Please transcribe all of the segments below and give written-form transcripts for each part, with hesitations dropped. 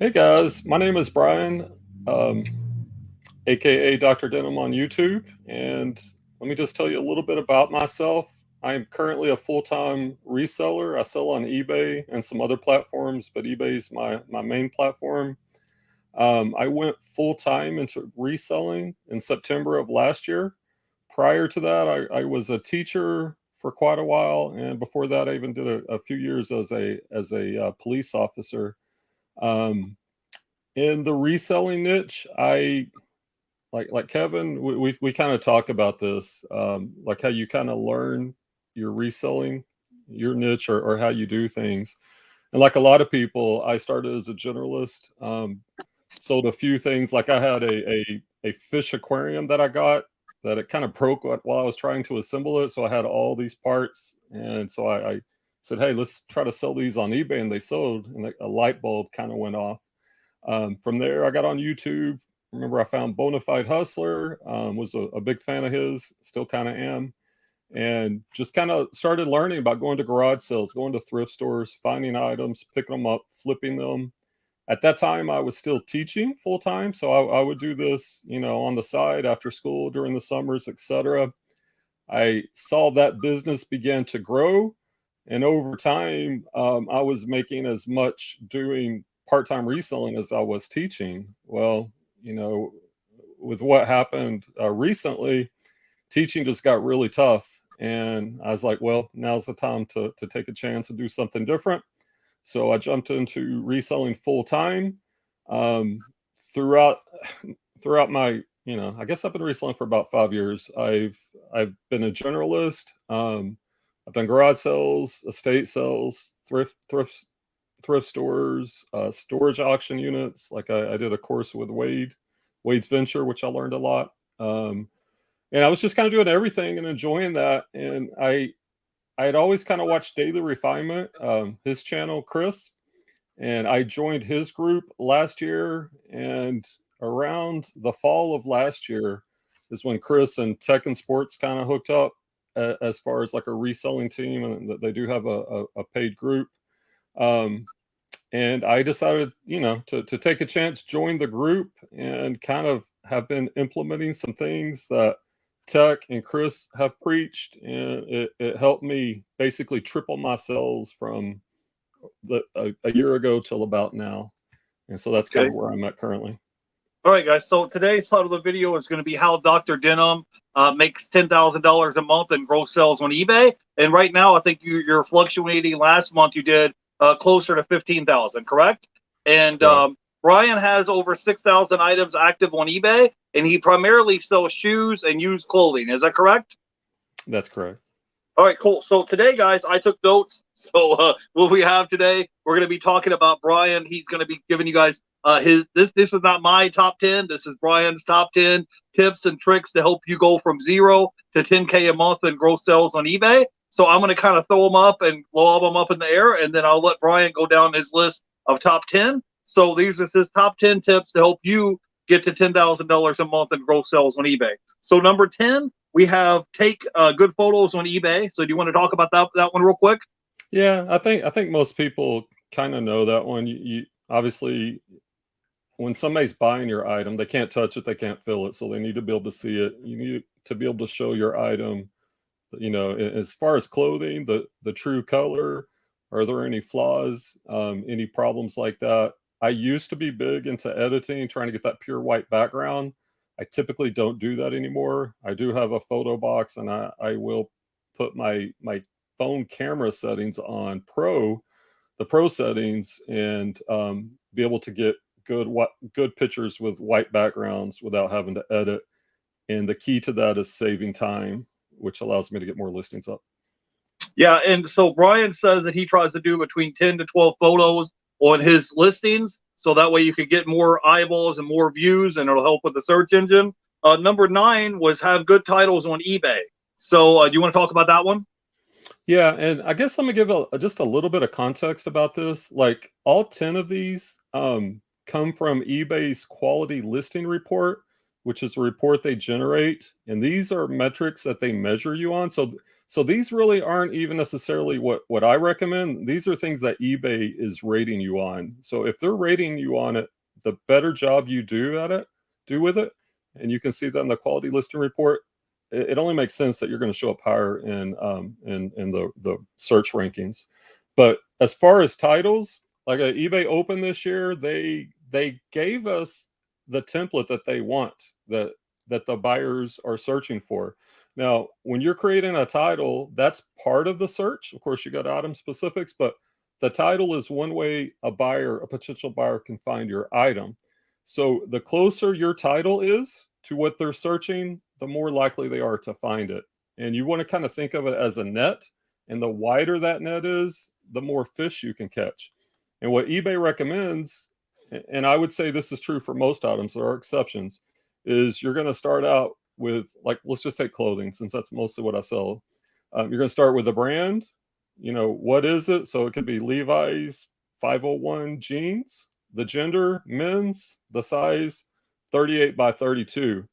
Hey guys, my name is Brian, um, aka Doctor Denim on YouTube, and let me just tell you a little bit about myself. I am currently a full-time reseller. I sell on eBay and some other platforms, but eBay is my main platform. I went full-time into reselling in September of last year. Prior to that, I was a teacher for quite a while, and before that, I even did a few years as a police officer. Um, in the reselling niche, I like Kevin, we kind of talk about this, like how you kind of learn your reselling, your niche, or how you do things. And like a lot of people, I started as a generalist, sold a few things. Like I had a fish aquarium that I got that it kind of broke while I was trying to assemble it. So I had all these parts, and so I said, "Hey, let's try to sell these on eBay," and they sold, and like a light bulb kind of went off. From there, I got on YouTube. Remember, I found Bonafide Hustler, was a big fan of his, still kind of am, and just kind of started learning about going to garage sales, going to thrift stores, finding items, picking them up, flipping them. At that time, I was still teaching full time, so I would do this, on the side after school during the summers, etc. I saw that business began to grow, and over time, I was making as much doing part-time reselling as I was teaching. Well, you know, with what happened recently, teaching just got really tough, and I was like, well, now's the time to take a chance and do something different. So I jumped into reselling full time. Um, throughout throughout my, I guess I've been reselling for about 5 years. I've been a generalist. I've done garage sales, estate sales, thrift stores, storage auction units. Like I did a course with Wade's Venture, which I learned a lot. And I was just kind of doing everything and enjoying that. And I had always kind of watched Daily Refinement, his channel, Chris, and I joined his group last year. And around the fall of last year is when Chris and Tech and Sports kind of hooked up, as far as like a reselling team, and that they do have a paid group. Um, and I decided, to take a chance, join the group, and kind of have been implementing some things that Tech and Chris have preached, and it helped me basically triple my sales from a year ago till about now. And so that's kind Okay. of where I'm at currently. All right, guys. So today's title of the video is going to be how Doctor Denim makes $10,000 a month and gross sales on eBay. And right now, I think you're fluctuating. Last month, you did closer to 15,000, correct? And Correct. Brian has over 6,000 items active on eBay, and he primarily sells shoes and used clothing. Is that correct? That's correct. All right, cool. So today, guys, I took notes. So what we have today, we're going to be talking about Brian. He's going to be giving you guys his. This is not my top 10. This is Brian's top 10 tips and tricks to help you go from 0 to 10K a month and grow sales on eBay. So I'm going to kind of throw them up and lob them up in the air, and then I'll let Brian go down his list of top 10. So these are his top 10 tips to help you get to $10,000 a month and grow sales on eBay. So number 10, we have take good photos on eBay. So do you want to talk about that one real quick? Yeah, I think most people kind of know that one. You obviously, when somebody's buying your item, they can't touch it, they can't feel it, so they need to be able to see it. You need to be able to show your item. As far as clothing, the true color. Are there any flaws? Any problems like that? I used to be big into editing, trying to get that pure white background. I typically don't do that anymore. I do have a photo box, and I will put my phone camera settings on the pro settings, and be able to get good pictures with white backgrounds without having to edit. And the key to that is saving time, which allows me to get more listings up. Yeah, and so Brian says that he tries to do between 10 to 12 photos on his listings, so that way you could get more eyeballs and more views, and it'll help with the search engine. Number 9 was have good titles on eBay. So do you want to talk about that one? Yeah, and I guess let me give just a little bit of context about this. Like all 10 of these come from eBay's quality listing report, which is a report they generate, and these are metrics that they measure you on. So these really aren't even necessarily what I recommend. These are things that eBay is rating you on. So if they're rating you on it, the better job you do with it, and you can see that in the quality listing report, it only makes sense that you're going to show up higher in the search rankings. But as far as titles, like eBay Open this year, they gave us the template that they want, that the buyers are searching for. Now, when you're creating a title, that's part of the search. Of course, you got item specifics, but the title is one way a potential buyer can find your item. So the closer your title is to what they're searching, the more likely they are to find it. And you want to kind of think of it as a net. And the wider that net is, the more fish you can catch. And what eBay recommends, and I would say this is true for most items, there are exceptions, is you're going to start out with, like, let's just take clothing since that's mostly what I sell. You're going to start with a brand. What is it? So it could be Levi's 501 jeans, the gender, men's, the size 38 by 32.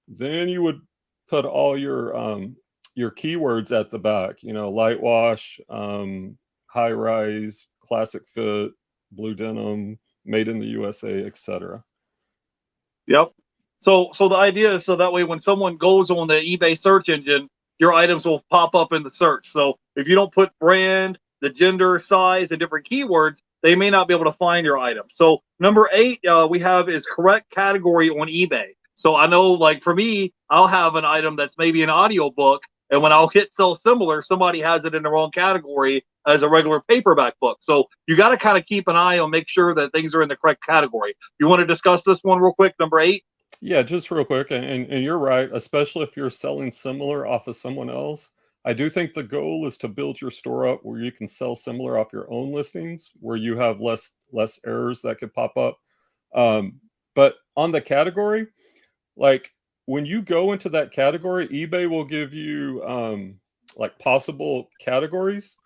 Then you would put all your keywords at the back, light wash, high rise, classic fit, blue denim, made in the USA, etc. Yep. So the idea is so that way when someone goes on the eBay search engine, your items will pop up in the search. So if you don't put brand, the gender, size, and different keywords, they may not be able to find your item. So number 8 we have is correct category on eBay. So I know, like for me, I'll have an item that's maybe an audio book, and when I'll hit sell similar, somebody has it in the wrong category as a regular paperback book. So you got to kind of keep an eye on, make sure that things are in the correct category. You want to discuss this one real quick, number 8? Yeah, just real quick, and you're right, especially if you're selling similar off of someone else. I do think the goal is to build your store up where you can sell similar off your own listings, where you have less errors that could pop up. But on the category, like when you go into that category, eBay will give you like possible categories,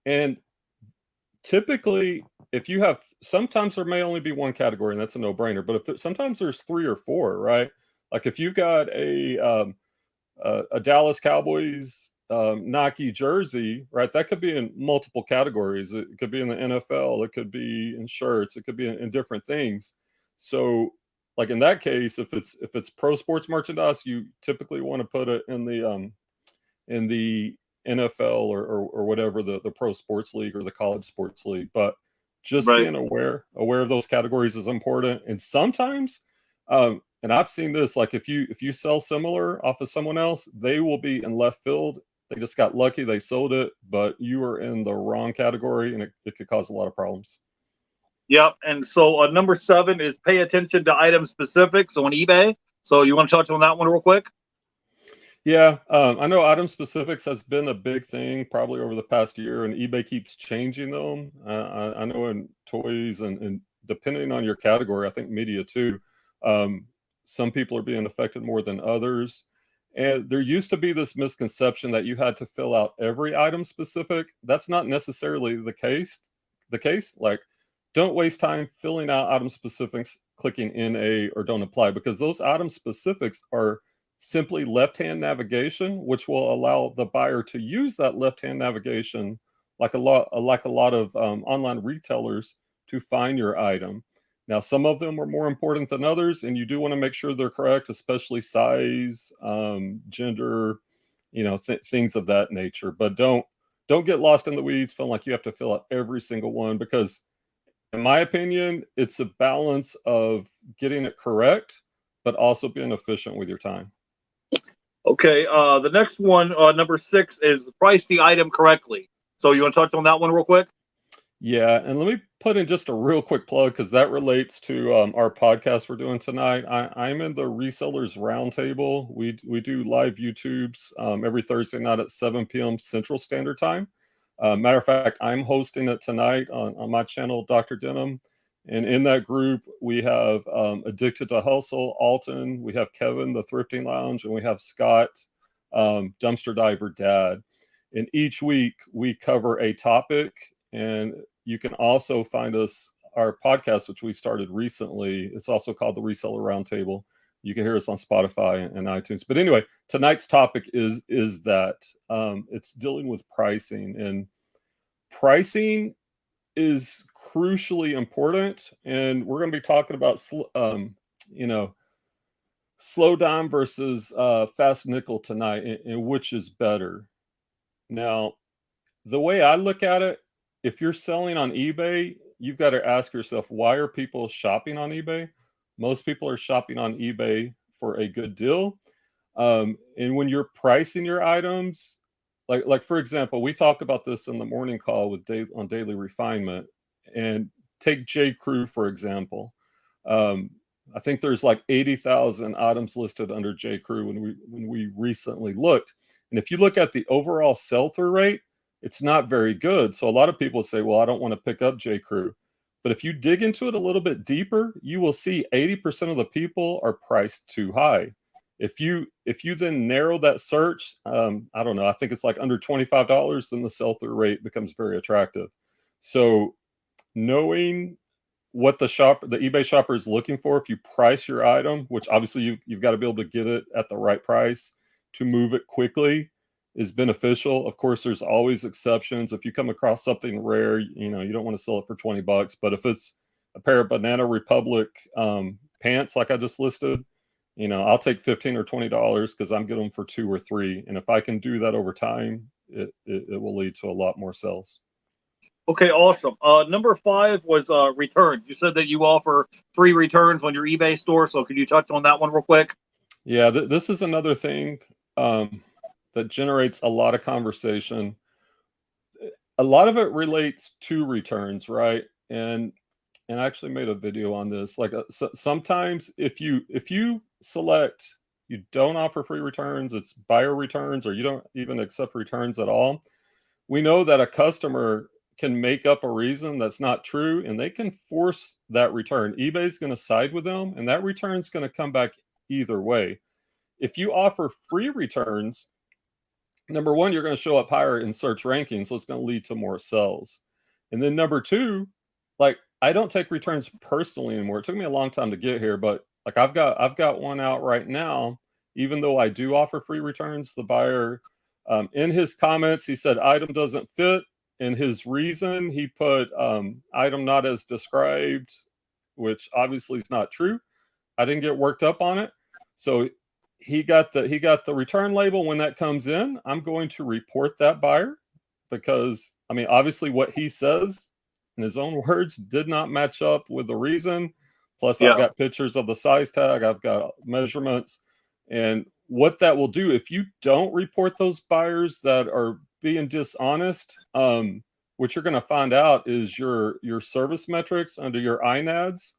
and typically, if you have, sometimes there may only be one category, and that's a no-brainer. But sometimes there's 3 or 4, right? Like if you've got a Dallas Cowboys Nike jersey, right? That could be in multiple categories. It could be in the NFL. It could be in shirts. It could be in different things. So, like in that case, if it's pro sports merchandise, you typically want to put it in the NFL or whatever the pro sports league or the college sports league. But just Right. being aware of those categories is important. And sometimes, and I've seen this, like if you sell similar off of someone else, they will be in left field. They just got lucky, they sold it, but you are in the wrong category, and it could cause a lot of problems. Yep. And so number 7 is pay attention to item specifics on eBay. So you want to touch on that one real quick? Yeah, I know item specifics has been a big thing probably over the past year, and eBay keeps changing them. I know in toys and depending on your category, I think media too, some people are being affected more than others. And there used to be this misconception that you had to fill out every item specific. That's not necessarily the case. Like, don't waste time filling out item specifics, clicking NA or don't apply, because those item specifics are simply left-hand navigation, which will allow the buyer to use that left-hand navigation like a lot of online retailers to find your item. Now, some of them are more important than others, and you do want to make sure they're correct, especially size, gender, things of that nature. But don't get lost in the weeds, feeling like you have to fill out every single one, because in my opinion, it's a balance of getting it correct, but also being efficient with your time. Okay. The next one, number 6, is price the item correctly. So you want to touch on that one real quick? Yeah, and let me put in just a real quick plug because that relates to our podcast we're doing tonight. I'm in the Resellers Roundtable. We do live YouTubes every Thursday night at 7 p.m. Central Standard Time. Matter of fact, I'm hosting it tonight on my channel, Doctor Denim. And in that group, we have Addicted to Hustle, Alton, we have Kevin, the Thrifting Lounge, and we have Scott, Dumpster Diver Dad. And each week we cover a topic, and you can also find our podcast, which we started recently. It's also called the Reseller Roundtable. You can hear us on Spotify and iTunes. But anyway, tonight's topic is that it's dealing with pricing, and pricing is crucially important. And we're going to be talking about slow dime versus fast nickel tonight, and which is better. Now, the way I look at it, if you're selling on eBay, you've got to ask yourself, why are people shopping on eBay? Most people are shopping on eBay for a good deal. And when you're pricing your items, like for example, we talk about this in the morning call with Dave on Daily Refinement, and take J. Crew for example. I think there's like 80,000 items listed under J. Crew when we recently looked. And if you look at the overall sell-through rate, it's not very good. So a lot of people say, well, I don't want to pick up J. Crew. But if you dig into it a little bit deeper, you will see 80% of the people are priced too high. If you then narrow that search, I don't know, I think it's like under $25, then the sell-through rate becomes very attractive. So knowing what the eBay shopper is looking for, if you price your item, which obviously you've got to be able to get it at the right price to move it quickly, is beneficial. Of course, there's always exceptions. If you come across something rare, you don't want to sell it for $20. But if it's a pair of Banana Republic pants, like I just listed, I'll take $15 or $20 because I'm getting them for $2 or $3. And if I can do that over time, it will lead to a lot more sales. Okay, awesome. Number 5 was returns. You said that you offer free returns on your eBay store. So could you touch on that one real quick? Yeah, this is another thing that generates a lot of conversation. A lot of it relates to returns, right? And I actually made a video on this. Like sometimes if you select, you don't offer free returns, it's buyer returns, or you don't even accept returns at all. We know that a customer can make up a reason that's not true, and they can force that return. eBay's going to side with them, and that return is going to come back either way. If you offer free returns, number one, you're going to show up higher in search rankings, so it's going to lead to more sales. And then number two, like I don't take returns personally anymore. It took me a long time to get here, but like I've got one out right now. Even though I do offer free returns, the buyer in his comments, he said item doesn't fit. In his reason, he put item not as described, which obviously is not true. I didn't get worked up on it. So he got the return label. When that comes in, I'm going to report that buyer, because I mean, obviously what he says in his own words did not match up with the reason. Plus I've got pictures of the size tag, I've got measurements. And what that will do, if you don't report those buyers that are being dishonest, what you're going to find out is your service metrics under your INADs,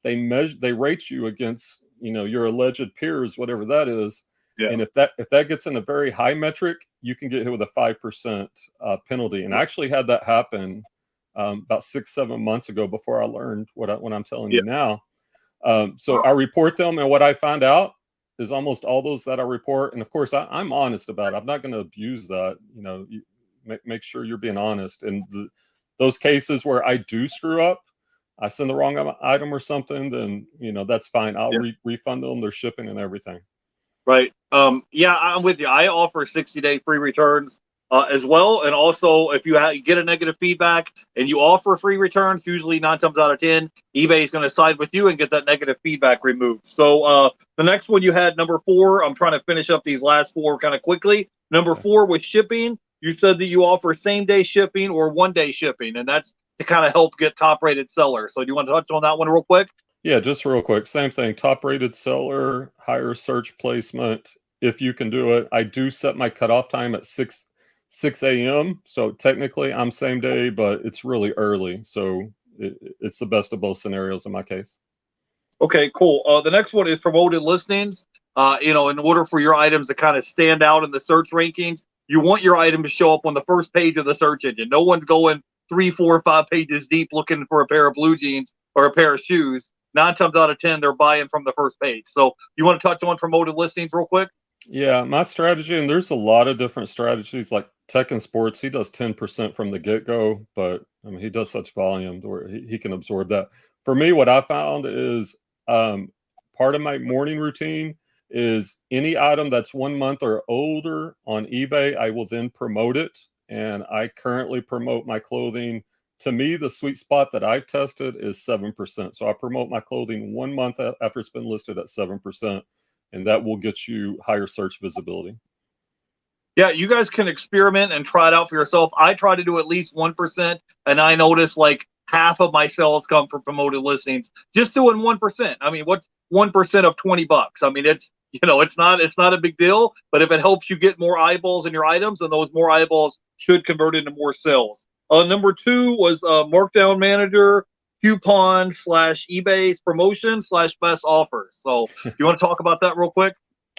they rate you against your alleged peers, whatever that is. And if that gets in a very high metric, you can get hit with a 5% penalty. And I actually had that happen about 6-7 months ago, before I learned what I'm telling you now. So I report them, and what I find out is almost all those that I report, and of course I'm honest about it. I'm not going to abuse that. You make sure you're being honest. And those cases where I do screw up, I send the wrong item or something, then that's fine. I'll refund them their shipping and everything. Right. Yeah, I'm with you. I offer 60-day free returns as well. And also, if you get a negative feedback and you offer free returns, usually 9 times out of 10, eBay is going to side with you and get that negative feedback removed. So the next one you had, number 4, I'm trying to finish up these last 4 kind of quickly. Number 4 was shipping. You said that you offer same-day shipping or one-day shipping, and that's to kind of help get top-rated sellers. So do you want to touch on that one real quick? Yeah, just real quick. Same thing. Top-rated seller, higher search placement, if you can do it. I do set my cutoff time at 6 a.m. So technically I'm same day, but it's really early. So it's the best of both scenarios in my case. Okay, cool. The next one is promoted listings. In order for your items to kind of stand out in the search rankings, you want your item to show up on the first page of the search engine. No one's going 3, 4, 5 pages deep looking for a pair of blue jeans or a pair of shoes. 9 times out of 10, they're buying from the first page. So you want to touch on promoted listings real quick? Yeah, my strategy, and there's a lot of different strategies, like Tech and Sports, he does 10% from the get-go, but I mean, he does such volume where he can absorb that. For me, what I found is part of my morning routine is any item that's 1 month or older on eBay, I will then promote it. And I currently promote my clothing. To me, the sweet spot that I've tested is 7%. So I promote my clothing 1 month after it's been listed at 7%, and that will get you higher search visibility. Yeah, you guys can experiment and try it out for yourself. I try to do at least 1%, and I notice like half of my sales come from promoted listings. Just doing 1%. I mean, what's 1% of $20? I mean, it's not a big deal, but if it helps you get more eyeballs in your items, and those more eyeballs should convert into more sales. Number 2 was Markdown Manager, coupon / eBay's promotion / best offers. So, you want to talk about that real quick?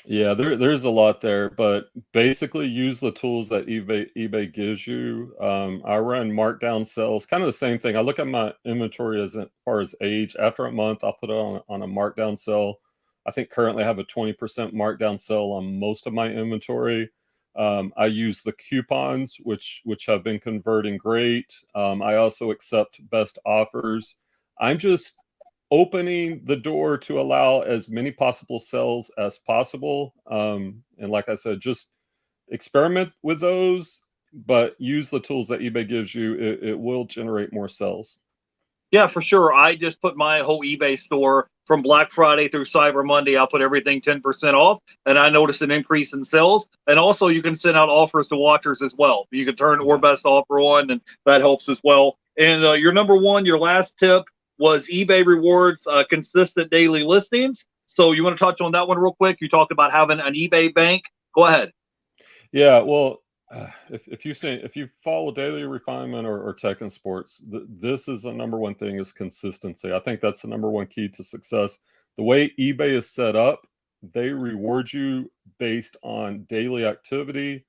Yeah, there's a lot there, but basically use the tools that eBay gives you. I run markdown sales, kind of the same thing. I look at my inventory as far as age. After a month, I'll put it on a markdown sale. I think currently I have a 20% markdown sale on most of my inventory. I use the coupons, which have been converting great. I also accept best offers. I'm just opening the door to allow as many possible sales as possible. And like I said, just experiment with those, but use the tools that eBay gives you. It will generate more sales. Yeah, for sure. I just put my whole eBay store from Black Friday through Cyber Monday. I'll put everything 10% off, and I noticed an increase in sales. And also, you can send out offers to watchers as well. You can turn or best offer on, and that helps as well. And your number 1, your last tip was eBay rewards consistent daily listings. So you want to touch on that one real quick? You talked about having an eBay bank. Go ahead. Yeah, well, if you follow Daily Refinement or Tech and Sports, this is the number one thing is consistency. I think that's the number one key to success. The way eBay is set up, they reward you based on daily activity,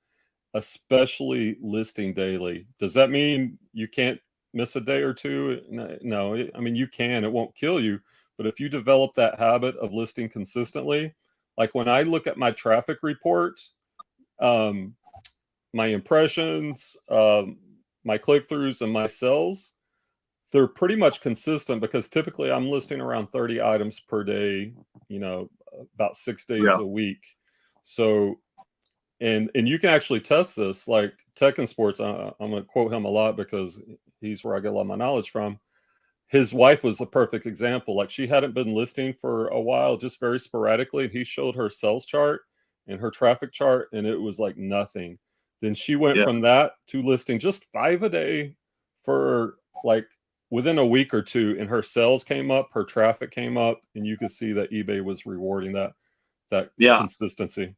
especially listing daily. Does that mean you can't miss a day or two? No, I mean, you can. It won't kill you. But if you develop that habit of listing consistently, like when I look at my traffic report, my impressions, my click-throughs, and my sales, they're pretty much consistent because typically I'm listing around 30 items per day, about 6 days a week. So, and you can actually test this, like Tech and Sports. I'm going to quote him a lot because he's where I get a lot of my knowledge from. His wife was the perfect example. Like, she hadn't been listing for a while, just very sporadically. And he showed her sales chart and her traffic chart, and it was like nothing. Then she went from that to listing just 5 a day for like within a week or two, and her sales came up, her traffic came up, and you could see that eBay was rewarding that consistency.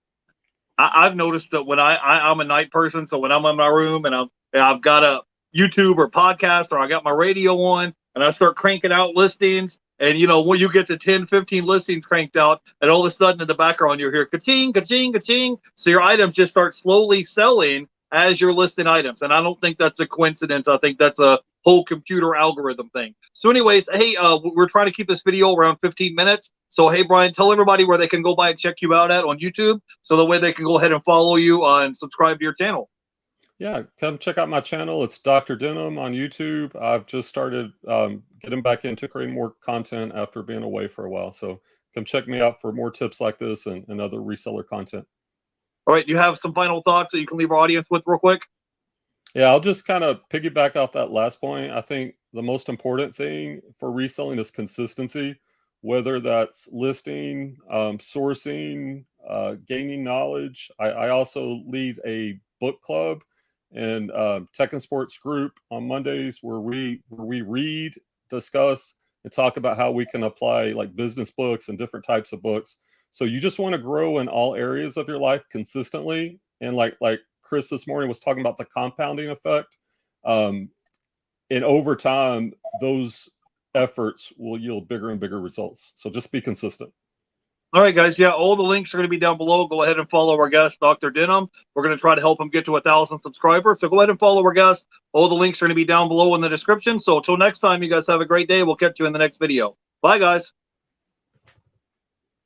I've noticed that when I'm a night person, so when I'm in my room and I've got a YouTube or podcast, or I got my radio on, and I start cranking out listings, and when you get to 10, 15 listings cranked out, and all of a sudden in the background you hear ka-ching, ka-ching, ka-ching, so your items just start slowly selling as you're listing items. And I don't think that's a coincidence. I think that's a whole computer algorithm thing. So anyways, hey, we're trying to keep this video around 15 minutes. So hey, Brian, tell everybody where they can go by and check you out on YouTube, so the way they can go ahead and follow you and subscribe to your channel. Yeah, come check out my channel. It's Dr. Denim on YouTube. I've just started getting back into creating more content after being away for a while. So come check me out for more tips like this and other reseller content. All right, you have some final thoughts that you can leave our audience with real quick? Yeah, I'll just kind of piggyback off that last point. I think the most important thing for reselling is consistency, whether that's listing, sourcing, gaining knowledge. I also lead a book club and Tech and Sports group on Mondays where we read, discuss, and talk about how we can apply like business books and different types of books. So you just want to grow in all areas of your life consistently. And like Chris this morning was talking about the compounding effect. And over time, those efforts will yield bigger and bigger results. So just be consistent. All right, guys. Yeah, all the links are going to be down below. Go ahead and follow our guest, Dr. Denim. We're going to try to help him get to 1,000 subscribers. So go ahead and follow our guest. All the links are going to be down below in the description. So until next time, you guys have a great day. We'll catch you in the next video. Bye, guys.